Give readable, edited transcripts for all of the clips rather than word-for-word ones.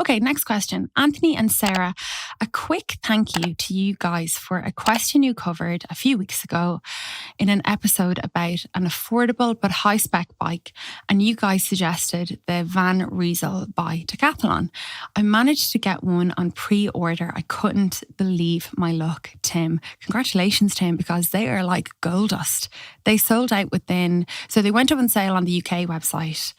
Okay, next question. Anthony and Sarah, a quick thank you to you guys for a question you covered a few weeks ago in an episode about an affordable but high-spec bike, and you guys suggested the Van Rysel by Decathlon. I managed to get one on pre-order. I couldn't believe my luck, Tim. Congratulations, Tim, because they are like gold dust. They sold out so they went up on sale on the UK website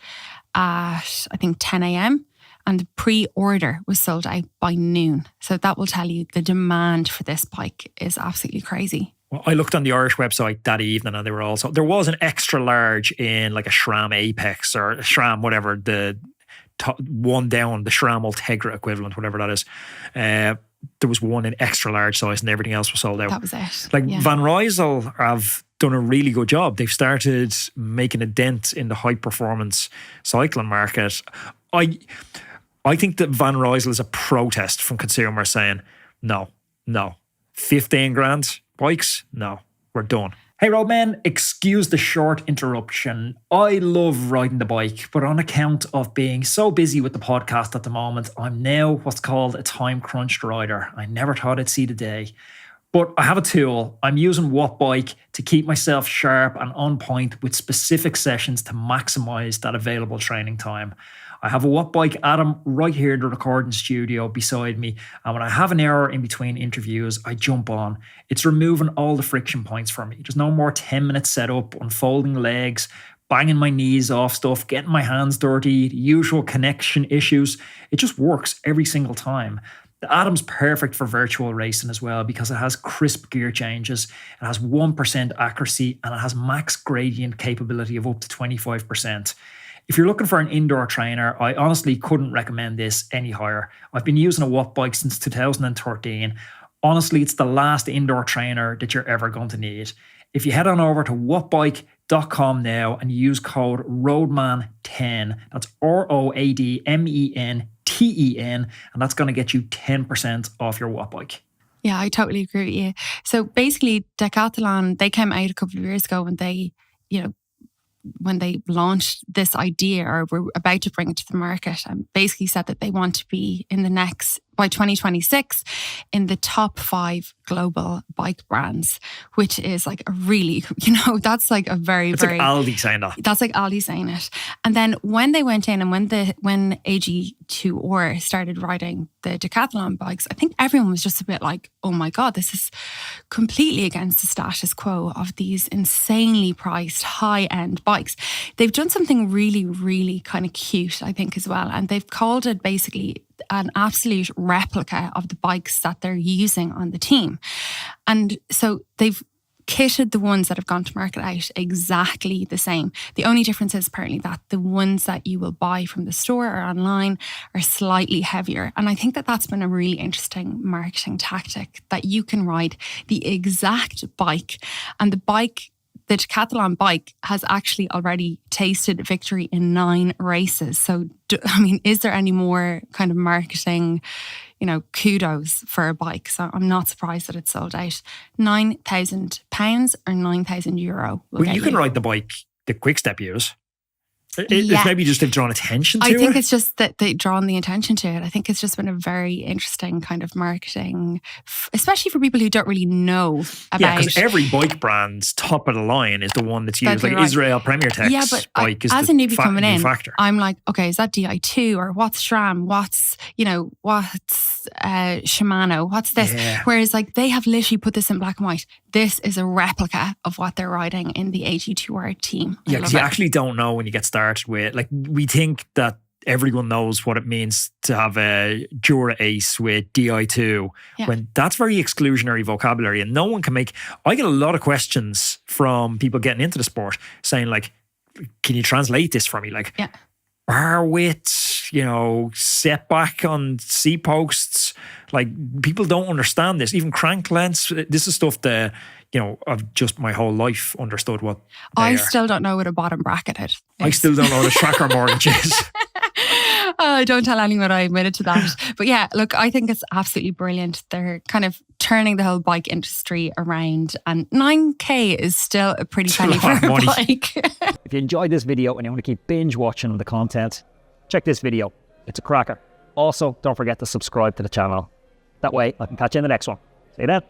at, I think, 10 a.m. and the pre-order was sold out by noon. So that will tell you the demand for this bike is absolutely crazy. Well, I looked on the Irish website that evening and there was an extra large in like a SRAM Apex or a SRAM, whatever, the one down, the SRAM Ultegra equivalent, whatever that is. There was one in extra large size and everything else was sold out. That was it. Van Rysel have done a really good job. They've started making a dent in the high performance cycling market. I think that Van Rysel is a protest from consumers saying, no, 15 grand bikes, no, we're done. Hey Roadman, excuse the short interruption. I love riding the bike, but on account of being so busy with the podcast at the moment, I'm now what's called a time crunched rider. I never thought I'd see the day. But I have a tool. I'm using Wattbike to keep myself sharp and on point with specific sessions to maximize that available training time. I have a Wattbike Atom right here in the recording studio beside me, and when I have an hour in between interviews, I jump on. It's removing all the friction points for me. There's no more 10-minute setup, unfolding legs, banging my knees off stuff, getting my hands dirty, the usual connection issues. It just works every single time. The Atom's perfect for virtual racing as well because it has crisp gear changes, it has 1% accuracy, and it has max gradient capability of up to 25%. If you're looking for an indoor trainer, I honestly couldn't recommend this any higher. I've been using a Wattbike since 2013. Honestly, it's the last indoor trainer that you're ever going to need. If you head on over to wattbike.com now and use code ROADMAN10, that's ROADMEN10, and that's going to get you 10% off your Wattbike. Yeah, I totally agree with you. So basically, Decathlon, they came out a couple of years ago and they, when they launched this idea or were about to bring it to the market, and basically said that they want to be by 2026 in the top 5 global bike brands, which is like a really, that's like a very, it's very... like Aldi saying that. That's like Aldi saying it. And then when they went in and when AG2R started riding the Decathlon bikes, I think everyone was just a bit like, oh my God, this is completely against the status quo of these insanely priced high-end bikes. They've done something really, really kind of cute, I think, as well. And they've called it basically an absolute replica of the bikes that they're using on the team. And so they've kitted the ones that have gone to market out exactly the same. The only difference is apparently that the ones that you will buy from the store or online are slightly heavier. And I think that that's been a really interesting marketing tactic, that you can ride the exact bike, and the Decathlon bike has actually already tasted victory in 9 races. So, is there any more kind of marketing, kudos for a bike? So I'm not surprised that it's sold out. £9,000 or €9,000. Well, you can ride the bike the Quick Step use. It's maybe just they've drawn attention to it. I think it's just that they've drawn the attention to it. I think it's just been a very interesting kind of marketing, especially for people who don't really know about... Yeah, because every bike brand's top of the line is the one that's used. Like Israel Premier Tech's bike is as a newbie coming in, factor. I'm like, okay, is that Di2 or what's SRAM? What's Shimano? What's this? Yeah. Whereas like they have literally put this in black and white. This is a replica of what they're riding in the AG2R team. Yeah, because you actually don't know when you get started with, like, we think that everyone knows what it means to have a Dura Ace with Di2, when that's very exclusionary vocabulary and no one can make... I get a lot of questions from people getting into the sport saying like, can you translate this for me? Like, bar width, setback on seat posts. Like, people don't understand this. Even crank lengths. This is stuff that, I've just my whole life understood what they are. Still don't know what a bottom bracket is. I still don't know what a tracker mortgage is. Don't tell anyone I admitted to that. But yeah, look, I think it's absolutely brilliant. They're kind of turning the whole bike industry around, and 9k is still a pretty penny for a bike. If you enjoyed this video and you want to keep binge watching the content, check this video. It's a cracker. Also, don't forget to subscribe to the channel. That way I can catch you in the next one. See you then.